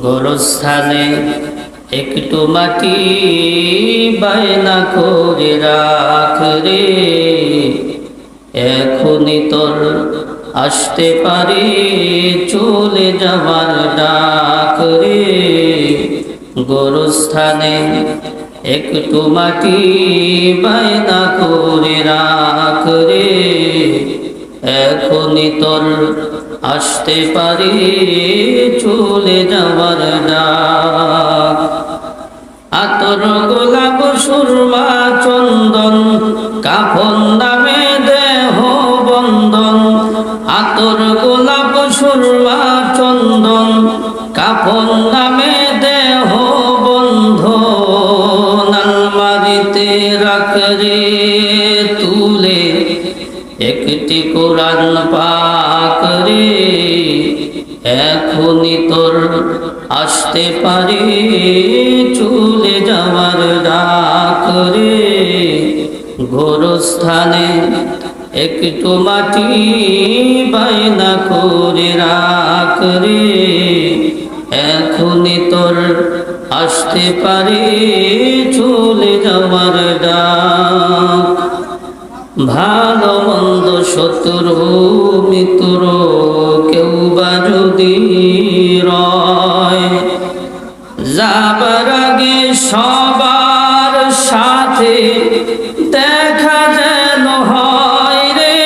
গোরস্থানে একটু মাটি বায়না করে রাখ রে, এখনই তোর আসতে পারে চলে যাবার ডাক রে। গোরস্থানে একটু মাটি বায়না করে রাখ রে, এখনই তোর আসতে পারে চলে যাবার ডাক। আতর গোলাপ সুরমা চন্দন কাফন নামে দেহ বন্দন, আতর গোলাপ সুরমা চন্দন কাফন নামে দেহ বন্ধন। আলমারিতে রাখ রে তুলে একটি কোরআন পাক রে, এখনই তোর আসতে পারে চলে যাওয়ার ডাক রে। গোরস্থানে একটু মাটি বায়না করে রাখ রে, এখনই তোর আসতে পারে চলে যাওয়ার ডাক। ভালো মন্দ শত্রু মিত্র কেউ বা যদি রয়, যাবার আগে সবার সাথে দেখা যেন হয় রে,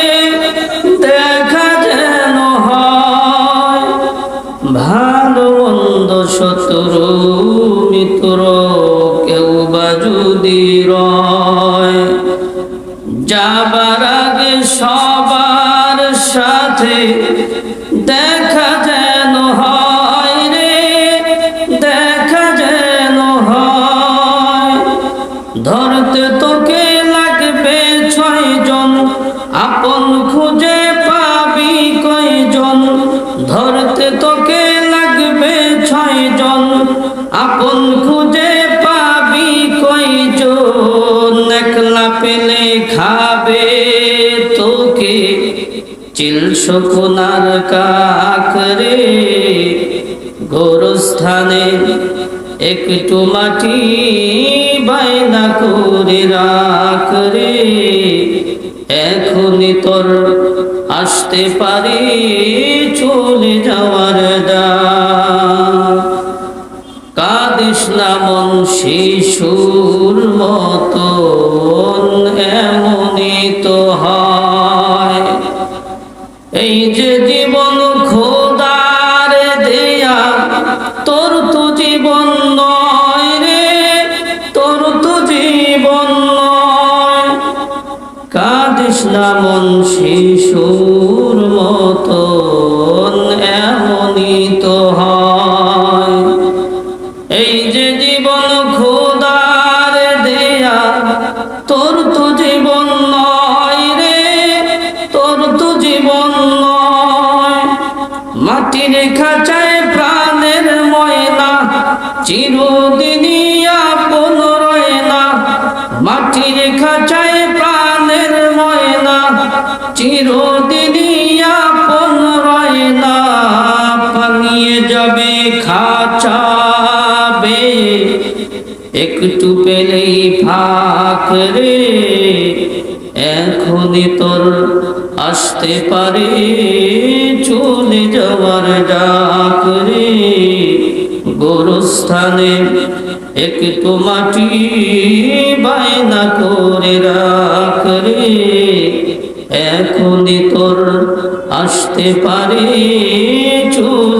দেখা যেন হয়। ভালো মন্দ শত্রু মিত্র কেউ বা যদি রয়, যাবার আগে সবার সাথে দেখা যেন হয় রে, দেখা যেন হয়। ধরতে তোকে লাগবে 6 জন, আপন খুঁজে পাবি কয়জন। ধরতে তোকে লাগবে 6 জন, আপন খুঁজে পাবি কয়জন। একলা পেলে খাবে তোকে চিল শকুনার কাক রে। গোরস্থানে একটু মাটি বায়না করে রাখ রে, এখনই তোর আসতে পারে চলে যাওয়ার ডাক। কাঁদিস না মন শিশুর মতন, এমনই তো হয়। এই যে জীবন খোদার দেয়া, তোর তো জীবন নয় রে, তোর তো জীবন নয়। কাঁদিস না মন শিশুর মতন, এমনই তো হয়। এই যে জীবন খোদার দেয়া, তোর তো জীবন নয় রে, তোর তো জীবন নয়। মাটির খাঁচায় প্রাণের ময়না চিরদিনই আপন রয় না, মাটির খাঁচায় প্রাণের ময়না চিরদিনই আপন রয় না। পানিয়ে যাবে খাঁচা একটু পেলেই ফাঁক রে, এখনই তোর আসতে পারে চলে যাওয়ার ডাক রে। গোরস্থানে একটু মাটি বায়না করে রাখ রে, এখনই তোর আসতে পারে চলে